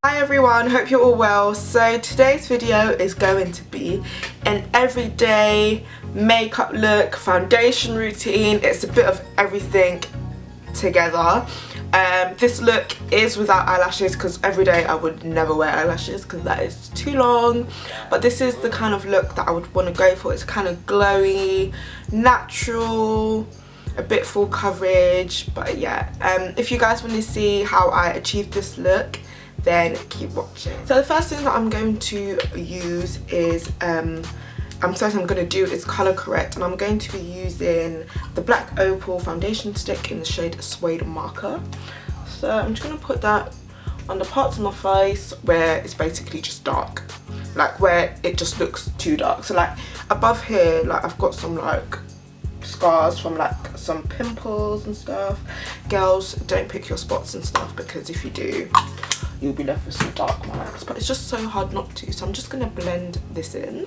Hi everyone, hope you're all well. So today's video is going to be an everyday makeup look, foundation routine. It's a bit of everything together. This look is without eyelashes because every day I would never wear eyelashes because that is too long. But this is the kind of look that I would want to go for. It's kind of glowy, natural, a bit full coverage. But yeah, if you guys want to see how I achieved this look, then keep watching. So the first thing that I'm going to use is I'm going to do is color correct, and I'm going to be using the black Opal foundation stick in the shade Suede Mocha. So I'm just going to put that on the parts of my face where it's basically just dark, like where it just looks too dark. So like above here, like I've got some like scars from like some pimples and stuff. Girls, don't pick your spots and stuff, because if you do, you'll be left with some dark marks. But it's just so hard not to, so I'm just going to blend this in.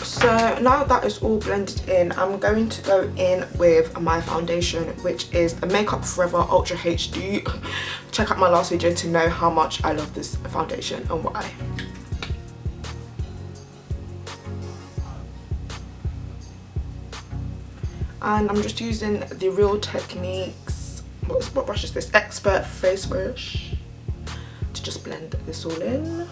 So now that is all blended in, I'm going to go in with my foundation, which is the Makeup Forever Ultra HD. Check out my last video to know how much I love this foundation and why. And I'm just using the Real Techniques, what brush is this? Expert Face Brush, to just blend this all in.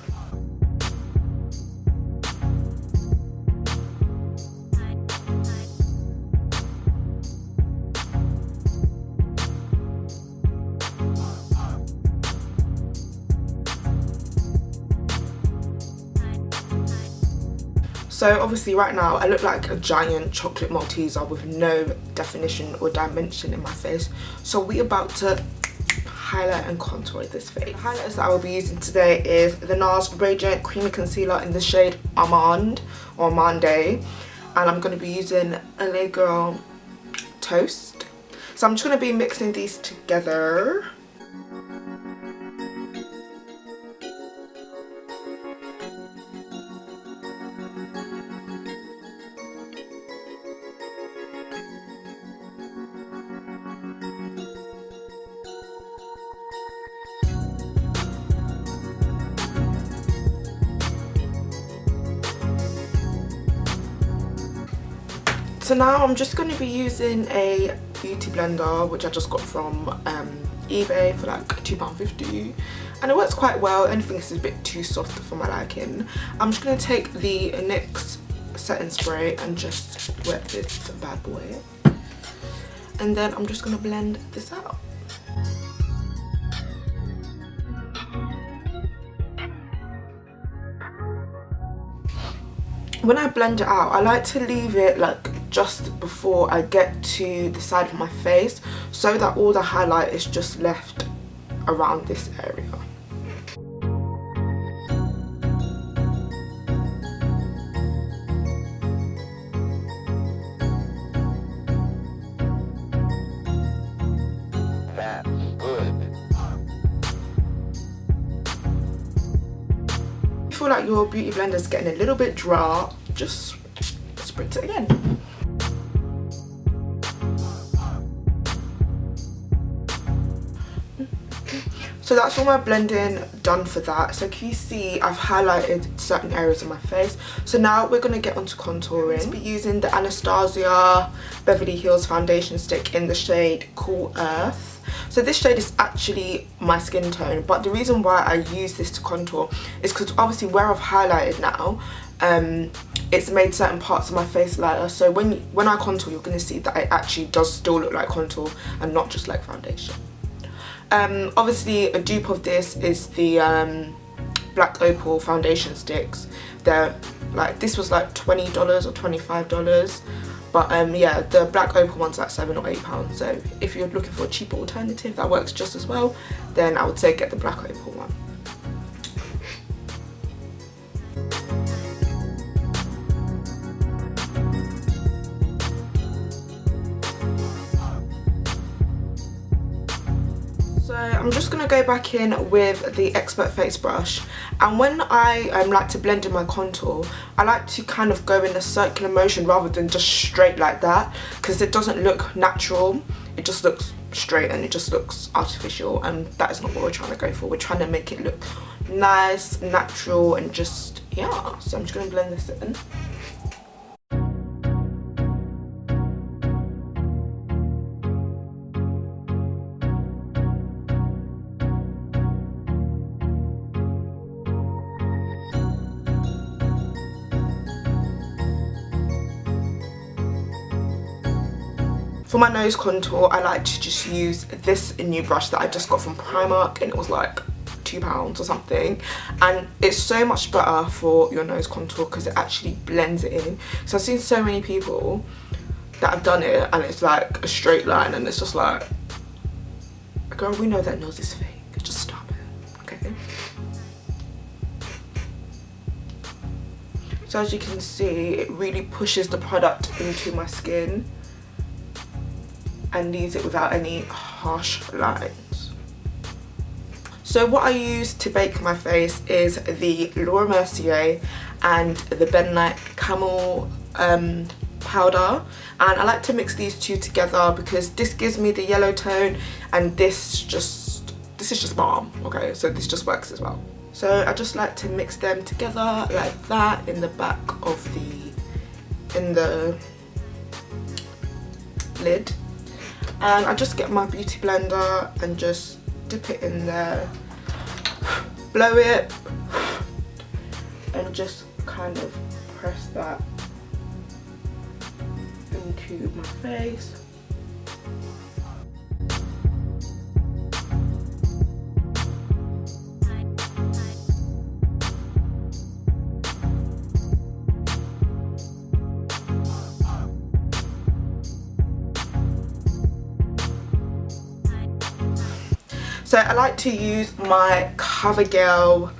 So obviously right now I look like a giant chocolate Malteser with no definition or dimension in my face. So we're about to highlight and contour this face. The highlighters that I will be using today is the NARS Radiant Creamy Concealer in the shade Amande or Amande. And I'm going to be using LA Girl Toast. So I'm just going to be mixing these together. So now I'm just going to be using a beauty blender, which I just got from eBay for like £2.50, and it works quite well. Anything is a bit too soft for my liking. I'm just going to take the NYX setting spray and just wet this bad boy, and then I'm just going to blend this out. When I blend it out, I like to leave it like just before I get to the side of my face, so that all the highlight is just left around this area. Feel like your beauty blender is getting a little bit dry, just spritz it again. So that's all my blending done for that. So can you see I've highlighted certain areas of my face. So now we're going to get onto contouring. I'll be using the Anastasia Beverly Hills foundation stick in the shade Cool Earth. So this shade is actually my skin tone, but the reason why I use this to contour is because obviously where I've highlighted now, it's made certain parts of my face lighter. So when I contour, you're going to see that it actually does still look like contour and not just like foundation. Obviously a dupe of this is the black Opal foundation sticks. They're like, this was like $20 or $25. But yeah, the black Opal one's like £7 or £8. So if you're looking for a cheaper alternative that works just as well, then I would say get the black Opal one. So I'm just going to go back in with the Expert Face brush, and when I like to blend in my contour, I like to kind of go in a circular motion rather than just straight like that, because it doesn't look natural. It just looks straight and it just looks artificial, and that is not what we're trying to go for. We're trying to make it look nice, natural, and just, yeah. So I'm just going to blend this in. For my nose contour, I like to just use this new brush that I just got from Primark, and it was like £2 or something, and it's so much better for your nose contour because it actually blends it in. So I've seen so many people that have done it and it's like a straight line, and it's just like, girl, we know that nose is fake, just stop it, okay? So as you can see, it really pushes the product into my skin and leaves it without any harsh lines. So what I use to bake my face is the Laurer Mercier and the Beverly Camel powder, and I like to mix these two together because this gives me the yellow tone, and this is just balm, okay? So this just works as well. So I just like to mix them together like that in the back of the lid. And I just get my beauty blender and just dip it in there, blow it, and just kind of press that into my face. So I like to use my CoverGirl,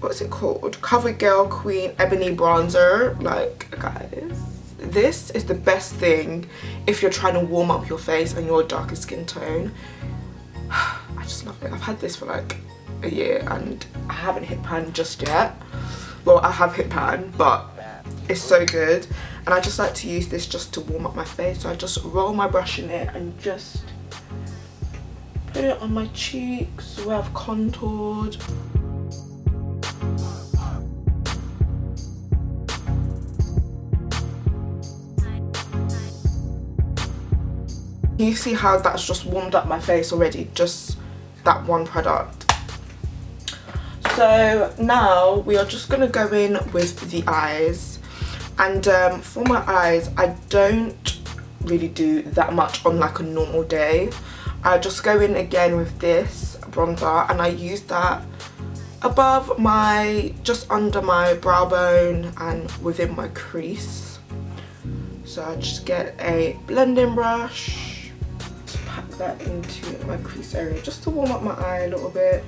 what's it called? CoverGirl Queen Ebony Bronzer. Like, guys, this is the best thing if you're trying to warm up your face and you're a darker skin tone. I just love it. I've had this for like a year and I haven't hit pan just yet. Well, I have hit pan, but it's so good. And I just like to use this just to warm up my face. So I just roll my brush in it and just put it on my cheeks where I've contoured. You see how that's just warmed up my face already, just that one product. So now we are just going to go in with the eyes, and for my eyes I don't really do that much on like a normal day. I just go in again with this bronzer, and I use that above my, just under my brow bone and within my crease. So I just get a blending brush, pack that into my crease area just to warm up my eye a little bit.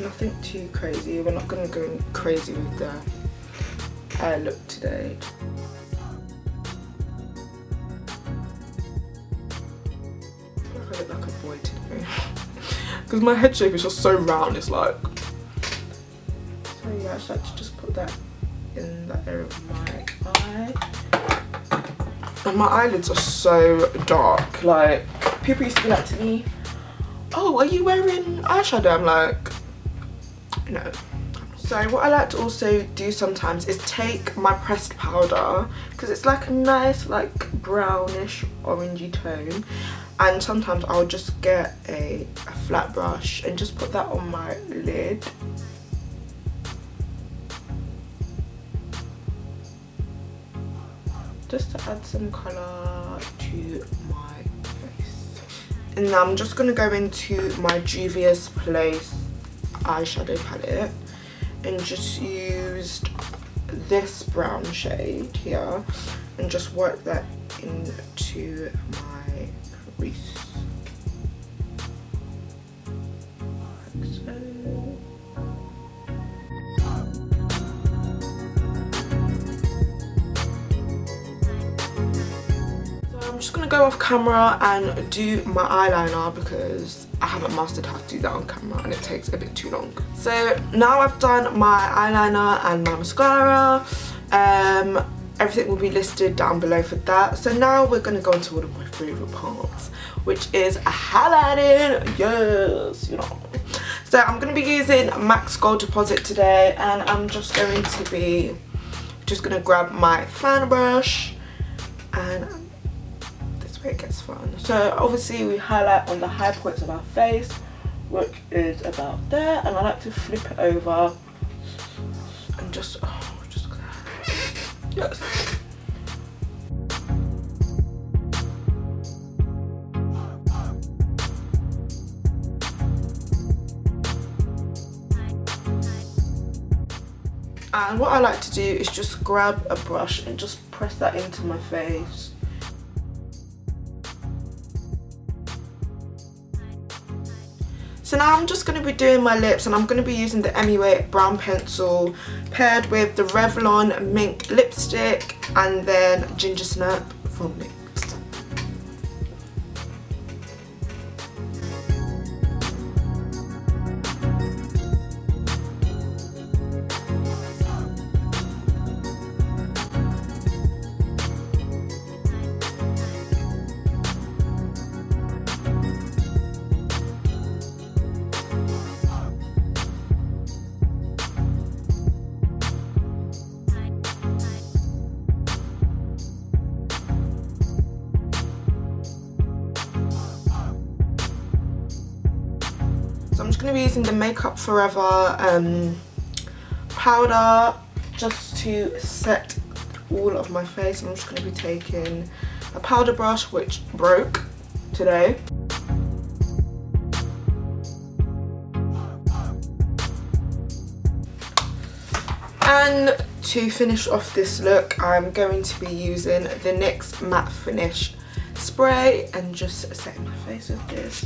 Nothing too crazy. We're not going to go crazy with the eye look today. I look like a boy today because my head shape is just so round. It's like, so yeah, I just like to just put that in that area of my eye. And my eyelids are so dark. Like, people used to be like to me, oh, are you wearing eyeshadow? I'm like, no. So what I like to also do sometimes is take my pressed powder, because it's like a nice like brownish orangey tone, and sometimes I'll just get a flat brush and just put that on my lid. Just to add some colour to my face. And now I'm just going to go into my Juvias Place eyeshadow palette and just used this brown shade here and just work that into my crease. Like so. So I'm I'm just going to go off camera and do my eyeliner because I haven't mastered how to do that on camera and it takes a bit too long. So now I've done my eyeliner and my mascara. Everything will be listed down below for that. So now we're going to go into one of my favourite parts, which is highlighting. Yes, you know. So I'm going to be using MAC's Gold Deposit today, and I'm just going to grab my fan brush, and this way it gets fun. So obviously we highlight on the high points of our face, which is about there, and I like to flip it over and just yes. And what I like to do is just grab a brush and just press that into my face. So now I'm just going to be doing my lips, and I'm going to be using the MUA brown pencil paired with the Revlon Mink lipstick and then Ginger Snap from NYX. So I'm just going to be using the Makeup Forever powder just to set all of my face. I'm just going to be taking a powder brush which broke today. And to finish off this look, I'm going to be using the NYX Matte Finish spray and just setting my face with this.